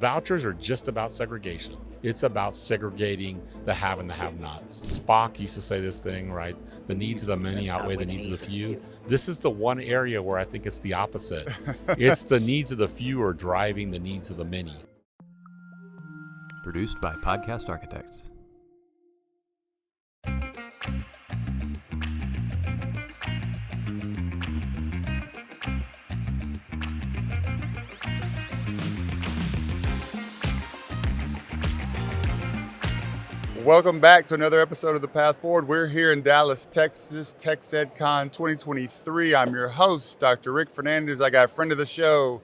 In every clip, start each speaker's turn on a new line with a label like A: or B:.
A: Vouchers are just about segregation. It's about segregating the have and the have-nots. Spock used to say this thing, right? The needs of the many outweigh the needs of the few. This is the one area where I think it's the opposite. It's the needs of the few are driving the needs of the many.
B: Produced by Podcast Architects.
C: Welcome back to another episode of The Path Forward. We're here in Dallas, Texas, TexED Con 2023. I'm your host, Dr. Rick Fernandez. I got a friend of the show,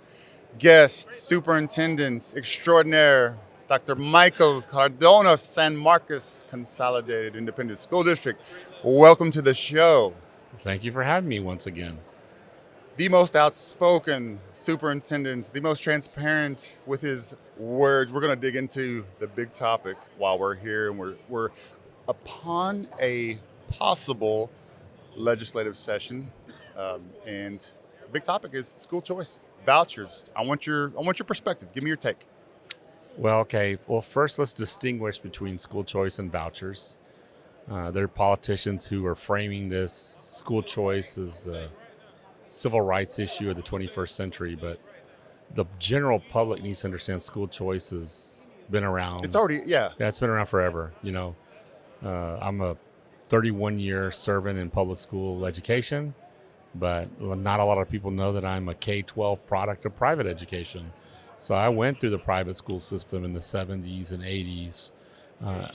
C: guest, Superintendent Extraordinaire, Dr. Michael Cardona of San Marcos Consolidated Independent School District. Welcome to the show.
A: Thank you for having me once again.
C: The most outspoken superintendent, the most transparent with his words. We're going to dig into the big topic while we're here, and we're upon a possible legislative session, and the big topic is school choice, vouchers. I want your perspective. Give me your take.
A: Well, okay. Well, first, let's distinguish between school choice and vouchers. There are politicians who are framing this school choice as the civil rights issue of the 21st century, but the general public needs to understand school choice has been around.
C: It's already, yeah,
A: it's been around forever. I'm a 31-year servant in public school education, but not a lot of people know that I'm a K-12 product of private education. So I went through the private school system in the 70s and 80s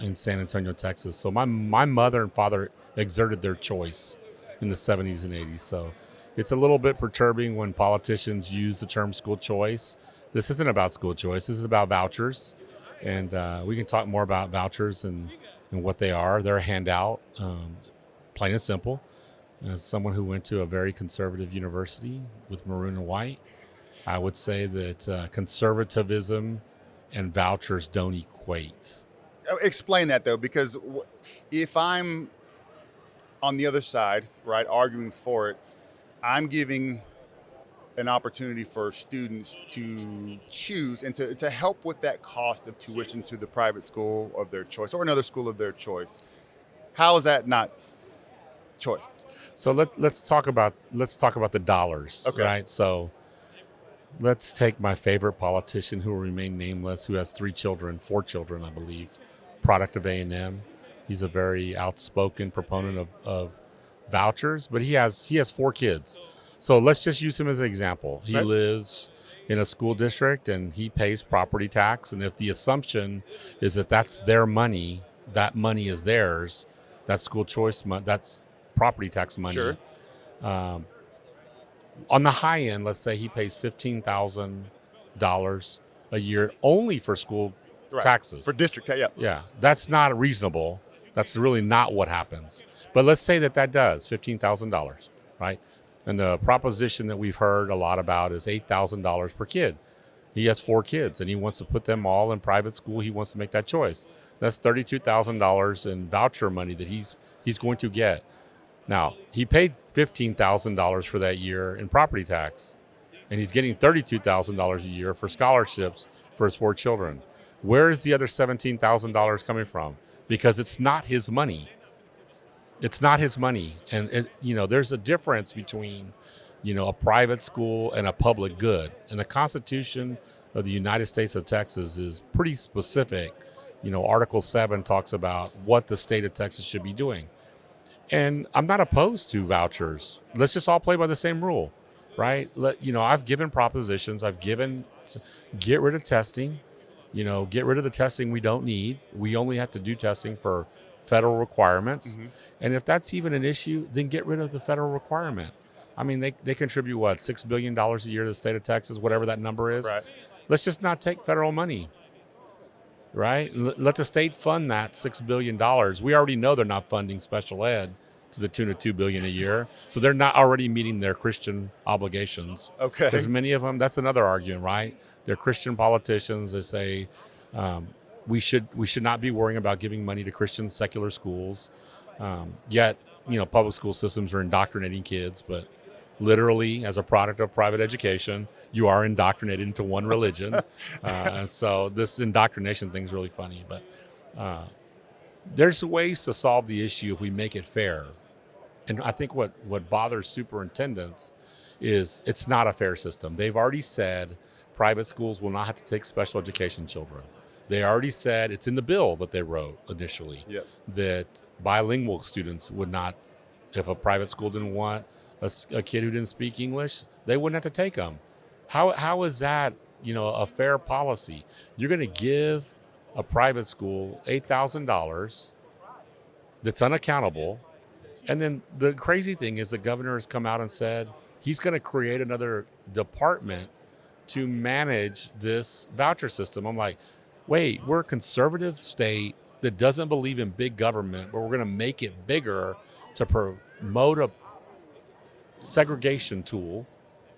A: in San Antonio, Texas. So my mother and father exerted their choice in the 70s and 80s. So it's a little bit perturbing when politicians use the term school choice. This isn't about school choice. This is about vouchers. And we can talk more about vouchers and what they are. They're a handout, plain and simple. As someone who went to a very conservative university with maroon and white, I would say that conservatism and vouchers don't equate.
C: Explain that, though, because if I'm on the other side, right, arguing for it, I'm giving an opportunity for students to choose and to help with that cost of tuition to the private school of their choice or another school of their choice. How is that not choice?
A: So let's talk about the dollars,
C: okay.
A: Right? So let's take my favorite politician who will remain nameless, who has 4 children, I believe, product of A&M. He's a very outspoken proponent of vouchers, but he has 4 kids. So let's just use him as an example. He lives in a school district and he pays property tax. And if the assumption is that that's their money, that money is theirs, that's school choice money, that's property tax money.
C: Sure.
A: On the high end, let's say he pays $15,000 a year only for school taxes.
C: For district tax, yeah.
A: Yeah, that's not reasonable. That's really not what happens. But let's say that does $15,000, right? And the proposition that we've heard a lot about is $8,000 per kid. He has 4 kids and he wants to put them all in private school. He wants to make that choice. That's $32,000 in voucher money that he's going to get. Now, he paid $15,000 for that year in property tax, and he's getting $32,000 a year for scholarships for his 4 children. Where is the other $17,000 coming from? Because it's not his money. It's not his money. And there's a difference between, a private school and a public good. And the Constitution of the United States of Texas is pretty specific. Article 7 talks about what the state of Texas should be doing. And I'm not opposed to vouchers. Let's just all play by the same rule, right? I've given propositions. Get rid of testing. Get rid of the testing we don't need. We only have to do testing for federal requirements. Mm-hmm. And if that's even an issue, then get rid of the federal requirement. I mean, they contribute, $6 billion a year to the state of Texas, whatever that number is.
C: Right.
A: Let's just not take federal money, right? Let the state fund that $6 billion. We already know they're not funding special ed to the tune of $2 billion a year. So they're not already meeting their Christian obligations.
C: Okay.
A: Because many of them, that's another argument, right? They're Christian politicians. They say we should not be worrying about giving money to Christian secular schools. Yet, public school systems are indoctrinating kids, but literally as a product of private education, you are indoctrinated into one religion. And so this indoctrination thing is really funny. But there's ways to solve the issue if we make it fair. And I think what bothers superintendents is it's not a fair system. They've already said private schools will not have to take special education children. They already said, it's in the bill that they wrote initially,
C: Yes.
A: that bilingual students would not, if a private school didn't want a kid who didn't speak English, they wouldn't have to take them. How is that, a fair policy? You're going to give a private school $8,000 that's unaccountable. And then the crazy thing is the governor has come out and said he's going to create another department to manage this voucher system. I'm like, wait, we're a conservative state that doesn't believe in big government, but we're going to make it bigger to promote a segregation tool,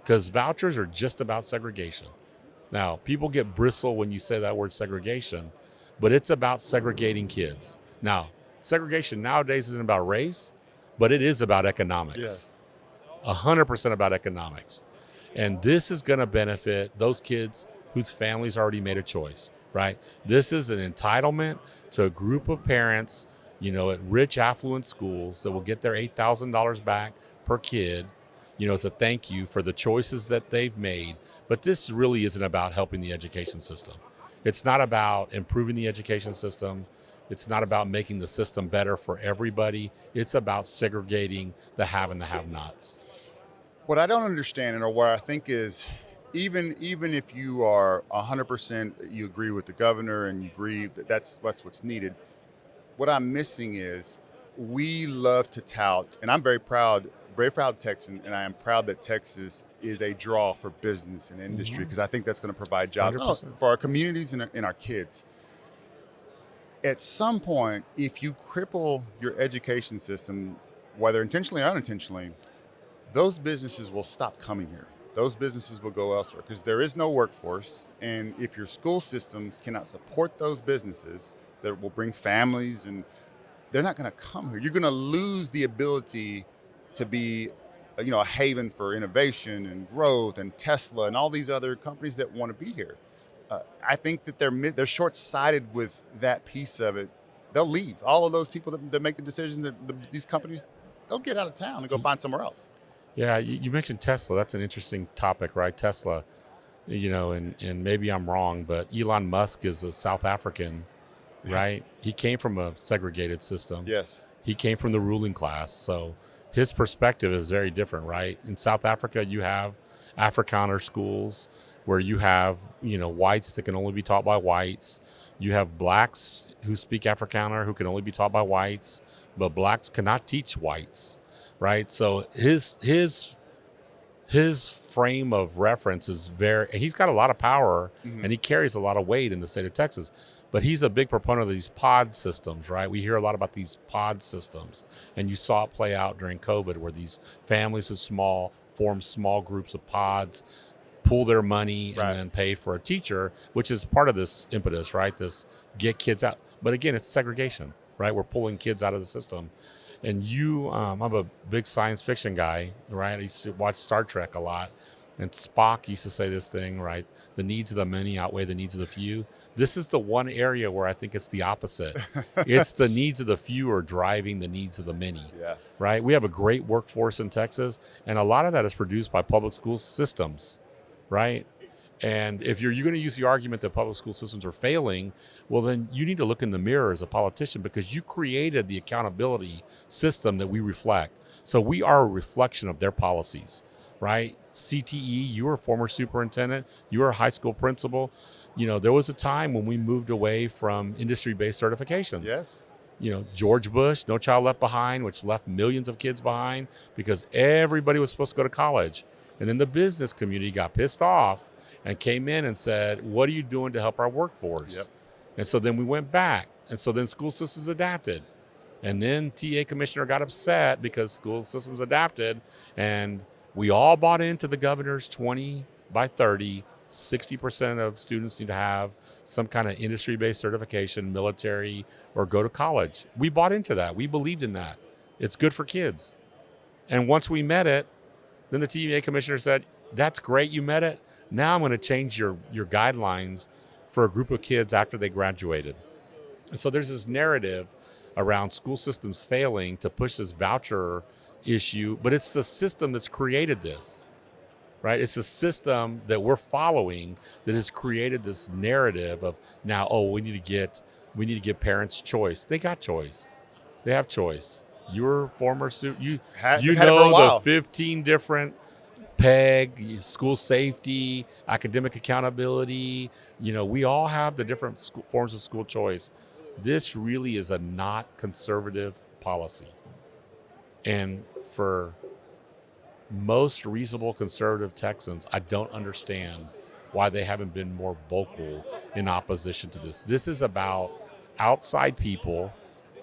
A: because vouchers are just about segregation. Now, people get bristle when you say that word segregation, but it's about segregating kids. Now, segregation nowadays isn't about race, but it is about economics.
C: Yes.
A: 100% about economics. And this is going to benefit those kids whose families already made a choice, right? This is an entitlement to a group of parents, at rich, affluent schools that will get their $8,000 back per kid, as a thank you for the choices that they've made. But this really isn't about helping the education system. It's not about improving the education system. It's not about making the system better for everybody. It's about segregating the have and the have-nots.
C: What I don't understand, or what I think is, even if you are 100%, you agree with the governor and you agree that that's what's needed, what I'm missing is we love to tout, and I'm very proud Texan, and I am proud that Texas is a draw for business and industry, because I think that's going to provide jobs
A: 100%.
C: for our communities and our kids. At some point, if you cripple your education system, whether intentionally or unintentionally, those businesses will stop coming here. Those businesses will go elsewhere because there is no workforce. And if your school systems cannot support those businesses that will bring families, and they're not going to come here, you're going to lose the ability to be a haven for innovation and growth, and Tesla and all these other companies that want to be here. I think that they're short-sighted with that piece of it. They'll leave. All of those people that make the decisions, these companies, they'll get out of town and go find somewhere else.
A: Yeah, you mentioned Tesla. That's an interesting topic, right? Tesla, and maybe I'm wrong, but Elon Musk is a South African, right? He came from a segregated system.
C: Yes.
A: He came from the ruling class. So his perspective is very different, right? In South Africa, you have Afrikaner schools where you have, whites that can only be taught by whites. You have blacks who speak Afrikaner who can only be taught by whites, but blacks cannot teach whites, right? So his frame of reference is he's got a lot of power, and he carries a lot of weight in the state of Texas, but he's a big proponent of these pod systems, right? We hear a lot about these pod systems, and you saw it play out during COVID, where these families form small groups of pods, pool their money,
C: right,
A: and then pay for a teacher, which is part of this impetus, right? This get kids out. But again, it's segregation, right? We're pulling kids out of the system. And I'm a big science fiction guy, right? I used to watch Star Trek a lot. And Spock used to say this thing, right? The needs of the many outweigh the needs of the few. This is the one area where I think it's the opposite. It's the needs of the few are driving the needs of the many, right? We have a great workforce in Texas, and a lot of that is produced by public school systems, right? And if you're going to use the argument that public school systems are failing, well, then you need to look in the mirror as a politician, because you created the accountability system that we reflect. So we are a reflection of their policies, right? CTE, you were a former superintendent, you were a high school principal. There was a time when we moved away from industry-based certifications.
C: Yes.
A: George Bush, No Child Left Behind, which left millions of kids behind because everybody was supposed to go to college. And then the business community got pissed off and came in and said, what are you doing to help our workforce?
C: Yep.
A: And so then we went back. And so then school systems adapted. And then TA commissioner got upset because school systems adapted. And we all bought into the governor's 20 by 30, 60% of students need to have some kind of industry-based certification, military, or go to college. We bought into that. We believed in that. It's good for kids. And once we met it, then the TA commissioner said, that's great you met it. Now I'm going to change your guidelines for a group of kids after they graduated. And so there's this narrative around school systems failing to push this voucher issue, but it's the system that's created this, right? It's the system that we're following that has created this narrative of now, oh, we need to give parents choice. They got choice. They have choice. Your former you
C: Had
A: you
C: it for a
A: know the
C: while.
A: 15 different PEG, school safety, academic accountability. We all have the different forms of school choice. This really is a not conservative policy. And for most reasonable conservative Texans, I don't understand why they haven't been more vocal in opposition to this. This is about outside people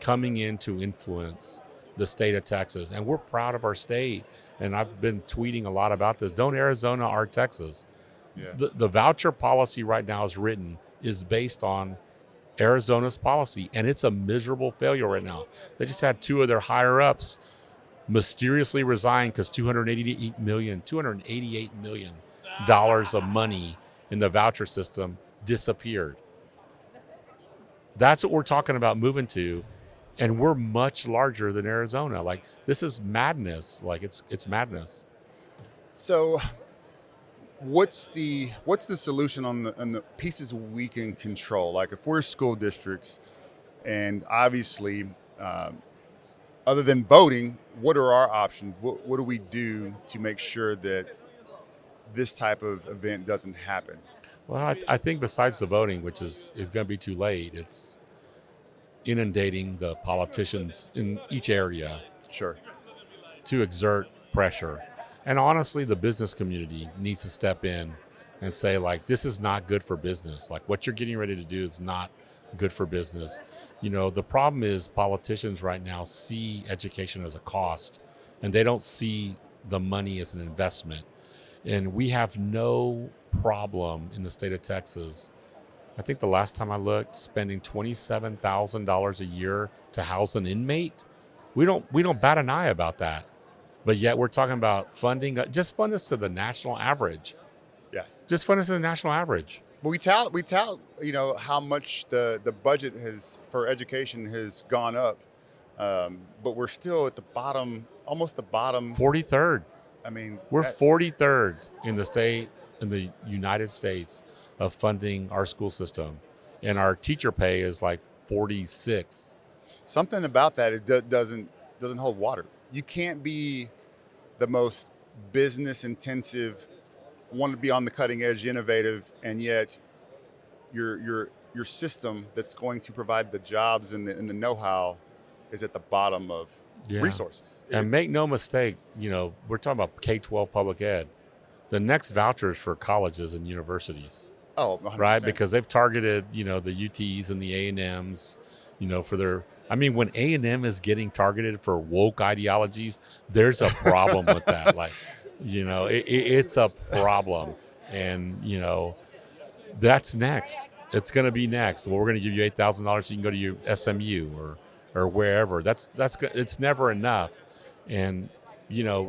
A: coming in to influence the state of Texas. And we're proud of our state. And I've been tweeting a lot about this. Don't Arizona our Texas.
C: Yeah.
A: The voucher policy right now is based on Arizona's policy, and it's a miserable failure right now. They just had two of their higher ups mysteriously resign because $288 million of money in the voucher system disappeared. That's what we're talking about moving to, and we're much larger than Arizona. Like, this is madness. Like, it's madness.
C: So what's the solution on the pieces we can control? Like, if we're school districts, and obviously other than voting, what are our options? What do we do to make sure that this type of event doesn't happen?
A: Well, I think besides the voting, which is going to be too late, it's inundating the politicians in each area
C: Sure.
A: to exert pressure. And honestly, the business community needs to step in and say, like, this is not good for business. Like, what you're getting ready to do is not good for business. The problem is politicians right now see education as a cost, and they don't see the money as an investment. And we have no problem in the state of Texas. I think the last time I looked, spending $27,000 a year to house an inmate. We don't bat an eye about that. But yet we're talking about funding. Just fund us to the national average.
C: Yes.
A: Just fund us to the national average.
C: But we tout, how much the budget for education has gone up, but we're still at the bottom, almost the bottom.
A: 43rd.
C: I mean,
A: We're 43rd in the United States of funding our school system, and our teacher pay is like 46th.
C: Something about that doesn't hold water. You can't be the most business intensive, want to be on the cutting edge, innovative, and yet your system that's going to provide the jobs and the know-how is at the bottom of resources.
A: And make no mistake, we're talking about K-12 public ed. The next vouchers for colleges and universities.
C: Oh, 100%.
A: Right? Because they've targeted, the UTs and the A&Ms, for their. I mean, when A&M is getting targeted for woke ideologies, there's a problem with that. Like, it's a problem. And, that's next. It's going to be next. Well, we're going to give you $8,000 so you can go to your SMU or wherever. That's it's never enough. And,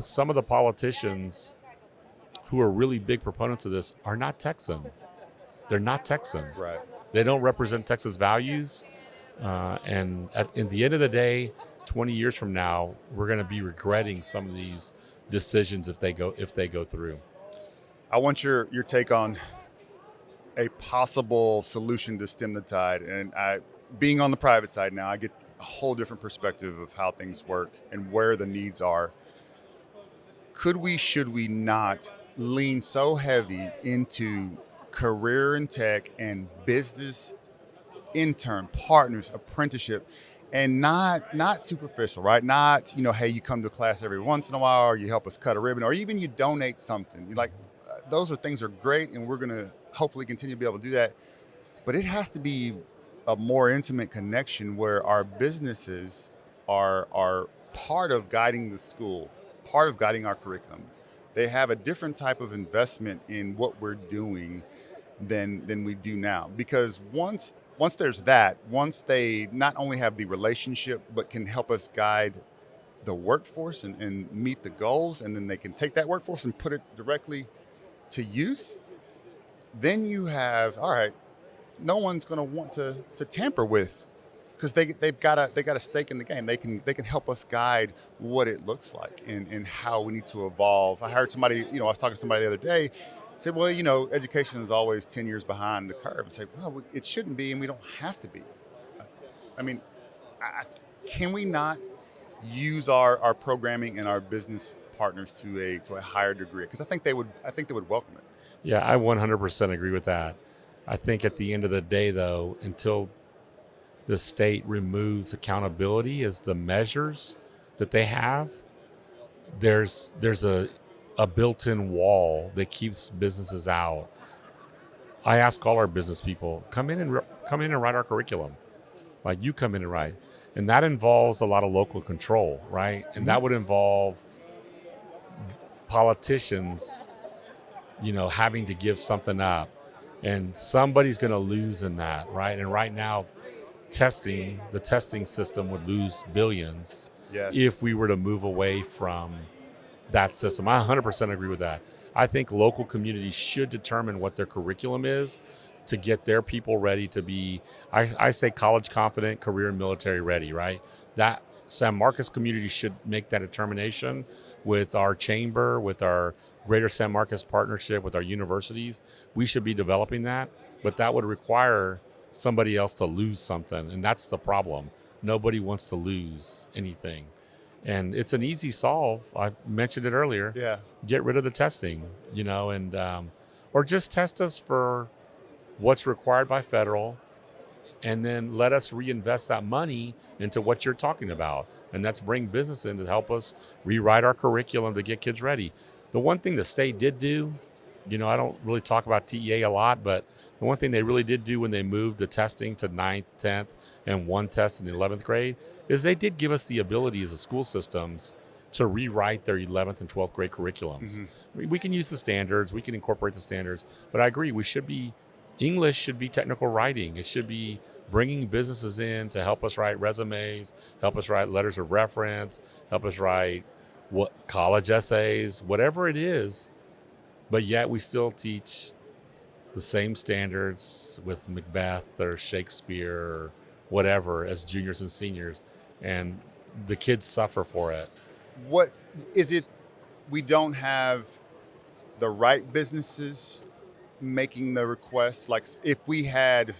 A: some of the politicians who are really big proponents of this are not Texan. They're not Texan.
C: Right.
A: They don't represent Texas values. And at the end of the day, 20 years from now, we're going to be regretting some of these decisions if they go through.
C: I want your take on a possible solution to stem the tide. And being on the private side now, I get a whole different perspective of how things work and where the needs are. Should we not lean so heavy into career in tech and business intern, partners, apprenticeship, and not superficial, right? Not, hey, you come to class every once in a while, or you help us cut a ribbon, or even you donate something. Those things are great, and we're going to hopefully continue to be able to do that. But it has to be a more intimate connection where our businesses are part of guiding the school, part of guiding our curriculum. They have a different type of investment in what we're doing than we do now. Because once there's that, once they not only have the relationship, but can help us guide the workforce and meet the goals, and then they can take that workforce and put it directly to use, then you have, all right, no one's going to want to tamper with, because they've got a stake in the game. They can help us guide what it looks like and how we need to evolve. I heard somebody, I was talking to somebody the other day, said, well, education is always 10 years behind the curve. And say, well, it shouldn't be, and we don't have to be. I mean, can we not use our programming and our business partners to a higher degree? Because I think they would welcome it.
A: Yeah, I 100% agree with that. I think at the end of the day, though, until the state removes accountability as the measures that they have, there's a built-in wall that keeps businesses out. I ask all our business people, come in and write our curriculum. Like, you come in and write. And that involves a lot of local control, right? And that would involve politicians, having to give something up. And somebody's going to lose in that, right? And right now, the testing system would lose billions if we were to move away from that system. I 100% agree with that. I think local communities should determine what their curriculum is to get their people ready to be, I say, college confident, career and military ready, right? That San Marcos community should make that determination with our chamber, with our Greater San Marcos partnership, with our universities. We should be developing that, but that would require somebody else to lose something, and that's the problem. Nobody wants to lose anything. And it's an easy solve. I mentioned it earlier.
C: Yeah.
A: Get rid of the testing, and or just test us for what's required by federal, and then let us reinvest that money into what you're talking about. And that's bring business in to help us rewrite our curriculum to get kids ready. The one thing the state did do, I don't really talk about TEA a lot, but the one thing they really did do when they moved the testing to 9th, 10th, and one test in the 11th grade is they did give us the ability as a school systems to rewrite their 11th and 12th grade curriculums. We can use the standards, we can incorporate the standards, but I agree, English should be technical writing. It should be bringing businesses in to help us write resumes, help us write letters of reference, help us write college essays, whatever it is. But yet we still teach the same standards with Macbeth or Shakespeare or whatever as juniors and seniors, and the kids suffer for it.
C: What is it? We don't have the right businesses making the requests. Like, if we had,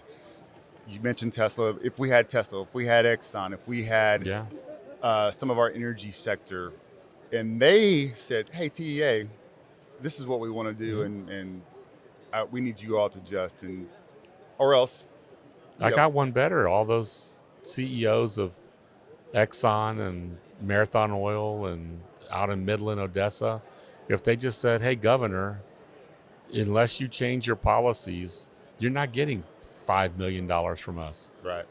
C: you mentioned Tesla, if we had Exxon, if we had some of our energy sector, and they said, hey, TEA, this is what we want to do, and we need you all to adjust, or else.
A: I got one better. All those CEOs of Exxon and Marathon Oil and out in Midland, Odessa, if they just said, hey, Governor, unless you change your policies, you're not getting $5 million from us.
C: Right.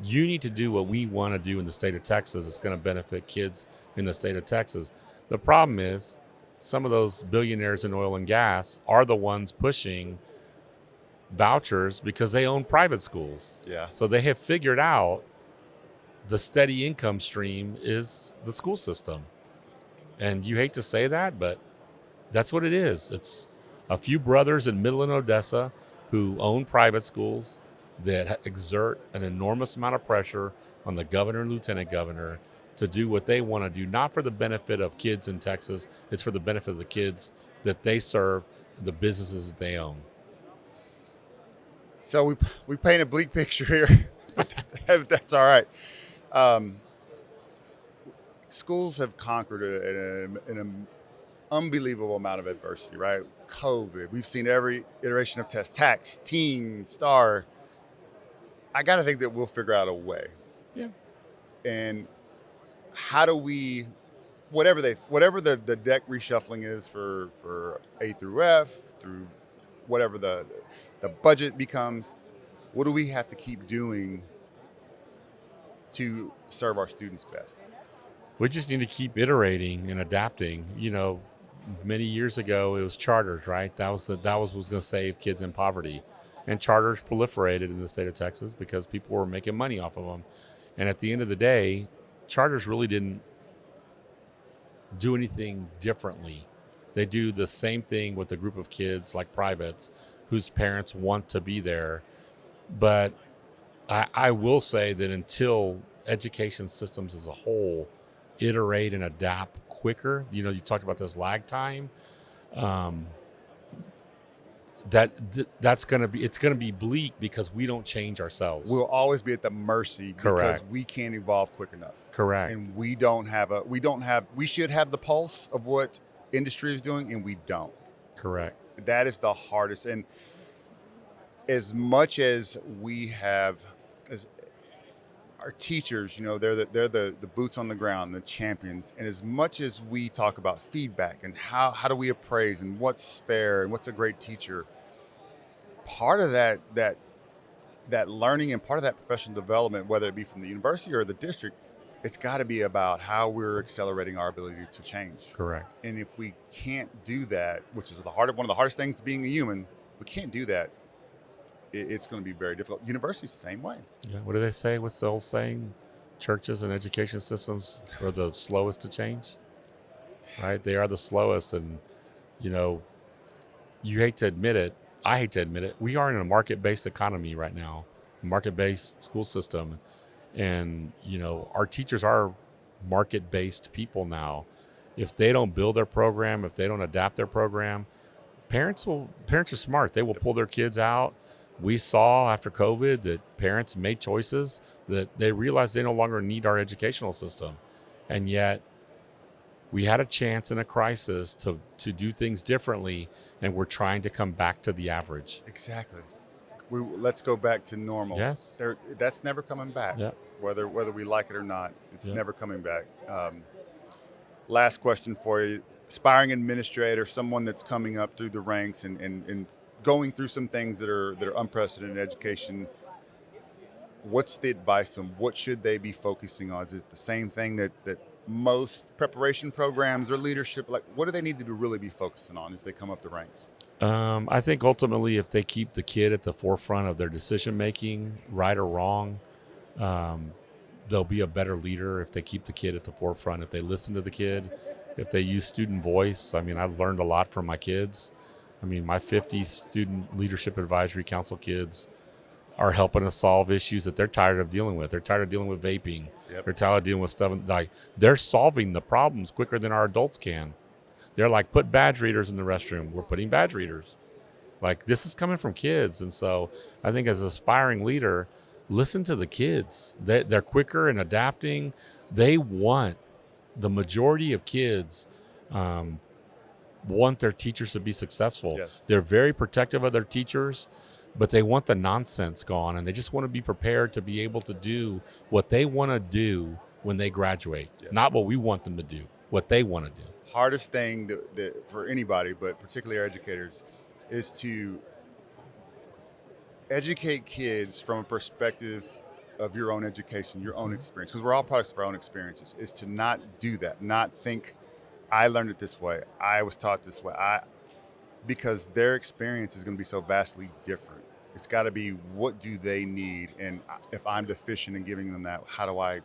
A: You need to do what we want to do in the state of Texas. It's going to benefit kids in the state of Texas. The problem is some of those billionaires in oil and gas are the ones pushing vouchers because they own private schools.
C: Yeah.
A: So they have figured out the steady income stream is the school system. And you hate to say that, but that's what it is. It's a few brothers in Midland, Odessa who own private schools that exert an enormous amount of pressure on the governor and lieutenant governor to do what they want to do, not for the benefit of kids in Texas. It's for the benefit of the kids that they serve, the businesses that they own.
C: So we paint a bleak picture here. That's all right. Schools have conquered an unbelievable amount of adversity, right? COVID. We've seen every iteration of test, tax, teen, star. I got to think that we'll figure out a way.
A: Yeah.
C: And how do we, whatever the deck reshuffling is for A through F, through whatever the budget becomes, what do we have to keep doing to serve our students best?
A: We just need to keep iterating and adapting. Many years ago, it was charters, right? That was what was going to save kids in poverty. And charters proliferated in the state of Texas because people were making money off of them. And at the end of the day, charters really didn't do anything differently. They do the same thing with a group of kids like privates whose parents want to be there. But I will say that until education systems as a whole iterate and adapt quicker, you talked about this lag time, it's going to be bleak because we don't change ourselves.
C: We'll always be at the mercy
A: Correct.
C: because we can't evolve quick enough.
A: Correct.
C: And we should have the pulse of what industry is doing, and we don't.
A: Correct.
C: That is the hardest. And as much as we have, as our teachers, they're the boots on the ground, the champions. And as much as we talk about feedback and how do we appraise and what's fair and what's a great teacher, part of that learning and part of that professional development, whether it be from the university or the district, it's got to be about how we're accelerating our ability to change.
A: Correct.
C: And if we can't do that, which is one of the hardest things to being a human, we can't do that. It's going to be very difficult. Universities, same way.
A: Yeah. What do they say? What's the old saying? Churches and education systems are the slowest to change, right? They are the slowest. And, you hate to admit it. I hate to admit it. We are in a market-based economy right now, a market-based school system. And, our teachers are market-based people now. If they don't build their program, if they don't adapt their program, parents are smart. They will pull their kids out. We saw after COVID that parents made choices that they realized they no longer need our educational system. And yet we had a chance in a crisis to do things differently, and we're trying to come back to the average.
C: Exactly. Let's go back to normal.
A: Yes.
C: That's never coming back.
A: Yep.
C: Whether we like it or not, it's
A: Yep.
C: never coming back. Last question for you. Aspiring administrator, someone that's coming up through the ranks and going through some things that are unprecedented in education, what's the advice to them? What should they be focusing on? Is it the same thing that most preparation programs or leadership, like what do they need to really be focusing on as they come up the ranks?
A: I think ultimately if they keep the kid at the forefront of their decision making, right or wrong, they'll be a better leader if they keep the kid at the forefront, if they listen to the kid, if they use student voice. I mean, I've learned a lot from my kids. I mean, my 50 student leadership advisory council kids are helping us solve issues that they're tired of dealing with. They're tired of dealing with vaping.
C: Yep.
A: They're tired of dealing with stuff. Like, they're solving the problems quicker than our adults can. They're like, put badge readers in the restroom. We're putting badge readers. Like, this is coming from kids. And so I think as an aspiring leader, listen to the kids. They're quicker in adapting. The majority of kids want their teachers to be successful.
C: Yes.
A: They're very protective of their teachers, but they want the nonsense gone, and they just want to be prepared to be able to do what they want to do when they graduate.
C: Yes.
A: Not what we want them to do, what they want to do.
C: Hardest thing that for anybody, but particularly our educators, is to educate kids from a perspective of your own education, your own experience, because we're all products of our own experiences, is to not do that, not think, I learned it this way, I was taught this way, because their experience is going to be so vastly different. It's got to be, what do they need? And if I'm deficient in giving them that, how do I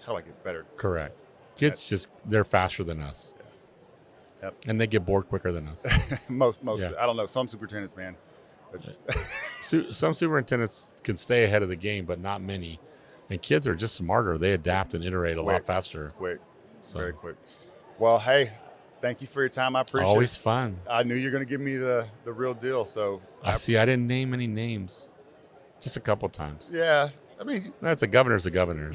C: get better?
A: Correct. Kids they're faster than us.
C: Yeah. Yep.
A: And they get bored quicker than us.
C: most
A: Yeah.
C: I don't know, some superintendents, man.
A: Some superintendents can stay ahead of the game, but not many. And kids are just smarter. They adapt and iterate a lot faster.
C: Quick,
A: So,
C: very quick. Well, hey, thank you for your time. I appreciate
A: always
C: it.
A: fun.
C: I knew you were going to give me the real deal. So
A: I didn't name any names. Just a couple times.
C: yeah, I mean,
A: That's a governor's a governor.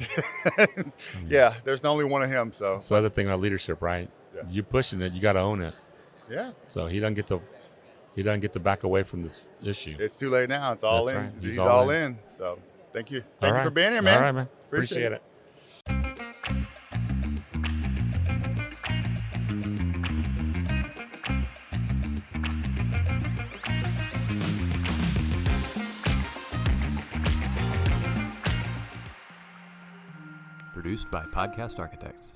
C: yeah, there's only one of him. So
A: That's the other thing about leadership, right?
C: Yeah.
A: You pushing it, you got to own it.
C: yeah,
A: So he doesn't get to back away from this issue.
C: it's too late now. It's all
A: That's
C: in.
A: right.
C: He's all in. So thank you. Thank you
A: All
C: for
A: right.
C: being here, man.
A: All right, man.
C: Appreciate
A: it.
B: Produced by Podcast Architects.